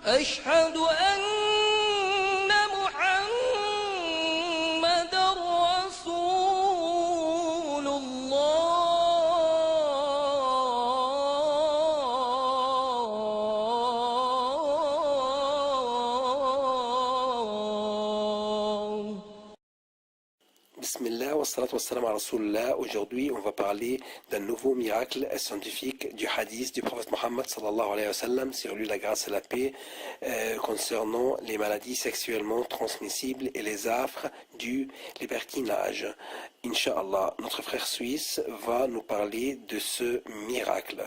أشهد أن محمد رسول الله. Bismillah, wassalat wassalam à Rasulullah. Aujourd'hui, on va parler d'un nouveau miracle scientifique du hadith du prophète Mohammed sallallahu alayhi wa sallam, sur lui la grâce et la paix, concernant les maladies sexuellement transmissibles et les affres du libertinage. Inch'Allah, notre frère suisse va nous parler de ce miracle.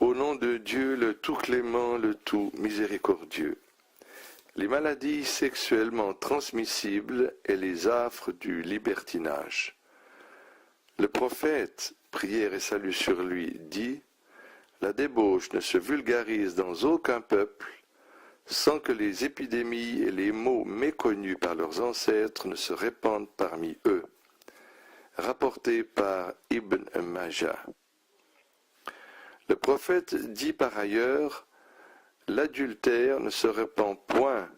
Au nom de Dieu, le tout clément, le tout miséricordieux. Les maladies sexuellement transmissibles et les affres du libertinage. Le prophète, prière et salut sur lui, dit « La débauche ne se vulgarise dans aucun peuple sans que les épidémies et les maux méconnus par leurs ancêtres ne se répandent parmi eux. » Rapporté par Ibn Majah. Le prophète dit par ailleurs « L'adultère ne se répand point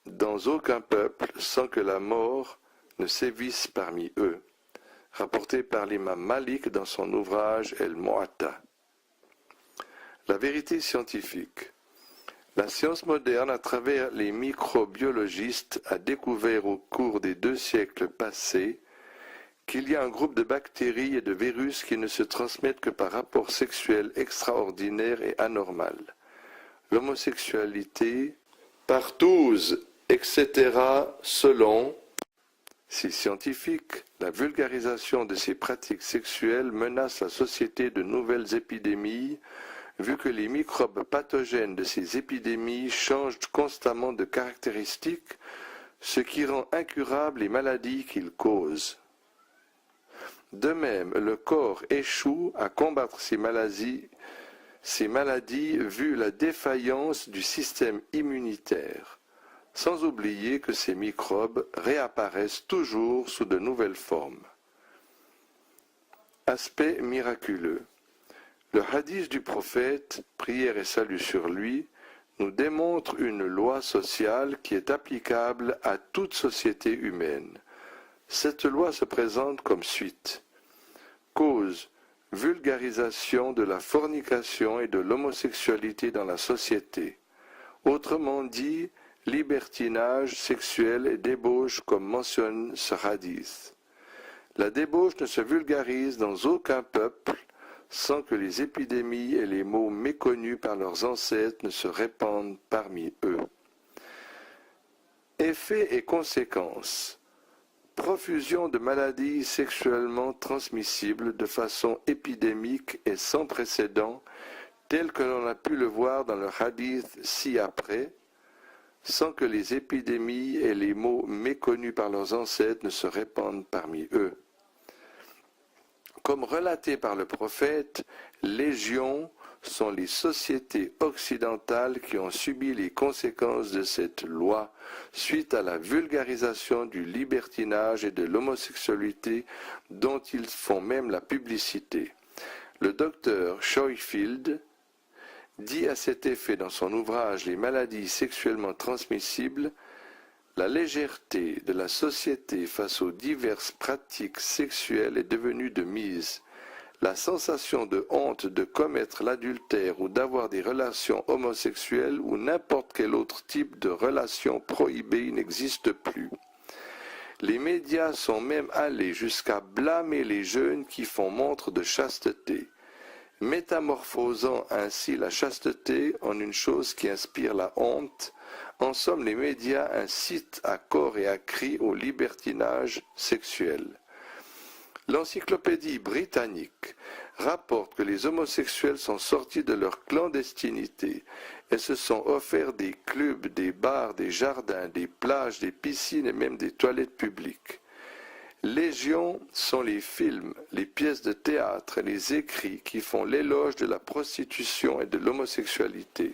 dans aucun peuple sans que la mort ne sévisse parmi eux. » Rapporté par l'imam Malik dans son ouvrage El-Mu'atta. La vérité scientifique. La science moderne, à travers les microbiologistes, a découvert au cours des 2 siècles passés qu'il y a un groupe de bactéries et de virus qui ne se transmettent que par rapport sexuel extraordinaire et anormal. L'homosexualité, partouze, etc., selon ces scientifiques, la vulgarisation de ces pratiques sexuelles menace la société de nouvelles épidémies, vu que les microbes pathogènes de ces épidémies changent constamment de caractéristiques, ce qui rend incurables les maladies qu'ils causent. De même, le corps échoue à combattre ces maladies vu la défaillance du système immunitaire, sans oublier que ces microbes réapparaissent toujours sous de nouvelles formes. Aspect miraculeux. Le hadith du prophète, prière et salut sur lui, nous démontre une loi sociale qui est applicable à toute société humaine. Cette loi se présente comme suite. Cause, vulgarisation de la fornication et de l'homosexualité dans la société. Autrement dit, libertinage sexuel et débauche comme mentionne ce hadith. La débauche ne se vulgarise dans aucun peuple sans que les épidémies et les maux méconnus par leurs ancêtres ne se répandent parmi eux. Effets et conséquences. Profusion de maladies sexuellement transmissibles de façon épidémique et sans précédent, tel que l'on a pu le voir dans le hadith ci-après, sans que les épidémies et les maux méconnus par leurs ancêtres ne se répandent parmi eux. Comme relaté par le prophète, légion sont les sociétés occidentales qui ont subi les conséquences de cette loi suite à la vulgarisation du libertinage et de l'homosexualité dont ils font même la publicité. Le docteur Schofield dit à cet effet dans son ouvrage « Les maladies sexuellement transmissibles » la légèreté de la société face aux diverses pratiques sexuelles est devenue de mise. La sensation de honte de commettre l'adultère ou d'avoir des relations homosexuelles ou n'importe quel autre type de relation prohibée n'existe plus. Les médias sont même allés jusqu'à blâmer les jeunes qui font montre de chasteté, métamorphosant ainsi la chasteté en une chose qui inspire la honte. En somme, les médias incitent à corps et à cri au libertinage sexuel. L'encyclopédie britannique rapporte que les homosexuels sont sortis de leur clandestinité et se sont offerts des clubs, des bars, des jardins, des plages, des piscines et même des toilettes publiques. Légion sont les films, les pièces de théâtre et les écrits qui font l'éloge de la prostitution et de l'homosexualité.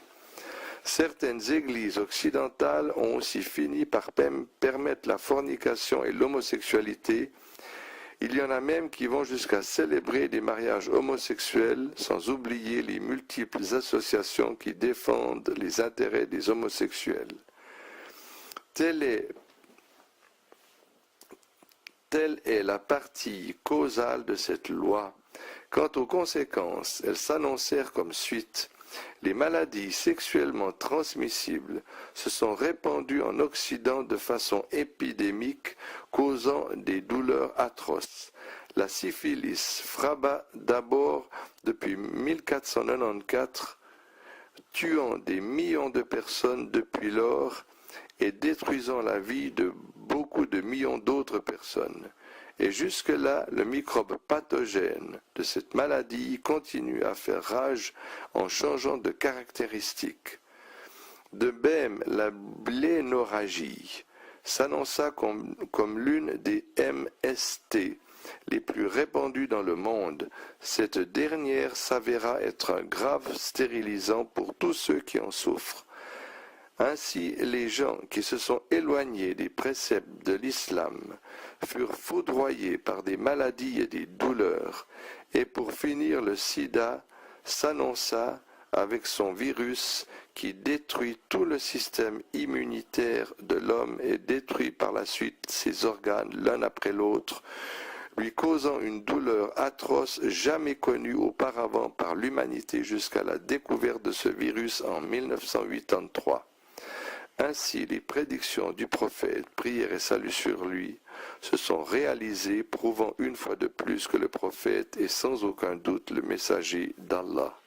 Certaines églises occidentales ont aussi fini par permettre la fornication et l'homosexualité Il y en a même qui vont jusqu'à célébrer des mariages homosexuels, sans oublier les multiples associations qui défendent les intérêts des homosexuels. Telle est la partie causale de cette loi. Quant aux conséquences, elles s'annoncèrent comme suite. Les maladies sexuellement transmissibles se sont répandues en Occident de façon épidémique, causant des douleurs atroces. La syphilis frappa d'abord depuis 1494, tuant des millions de personnes depuis lors et détruisant la vie de beaucoup de millions d'autres personnes. Et jusque-là, le microbe pathogène de cette maladie continue à faire rage en changeant de caractéristiques. De même, la blénorragie s'annonça comme l'une des MST les plus répandues dans le monde. Cette dernière s'avéra être un grave stérilisant pour tous ceux qui en souffrent. Ainsi, les gens qui se sont éloignés des préceptes de l'islam furent foudroyés par des maladies et des douleurs, et pour finir, le sida s'annonça avec son virus qui détruit tout le système immunitaire de l'homme et détruit par la suite ses organes l'un après l'autre, lui causant une douleur atroce jamais connue auparavant par l'humanité jusqu'à la découverte de ce virus en 1983. Ainsi, les prédictions du prophète, prière et salut sur lui, se sont réalisées, prouvant une fois de plus que le prophète est sans aucun doute le messager d'Allah.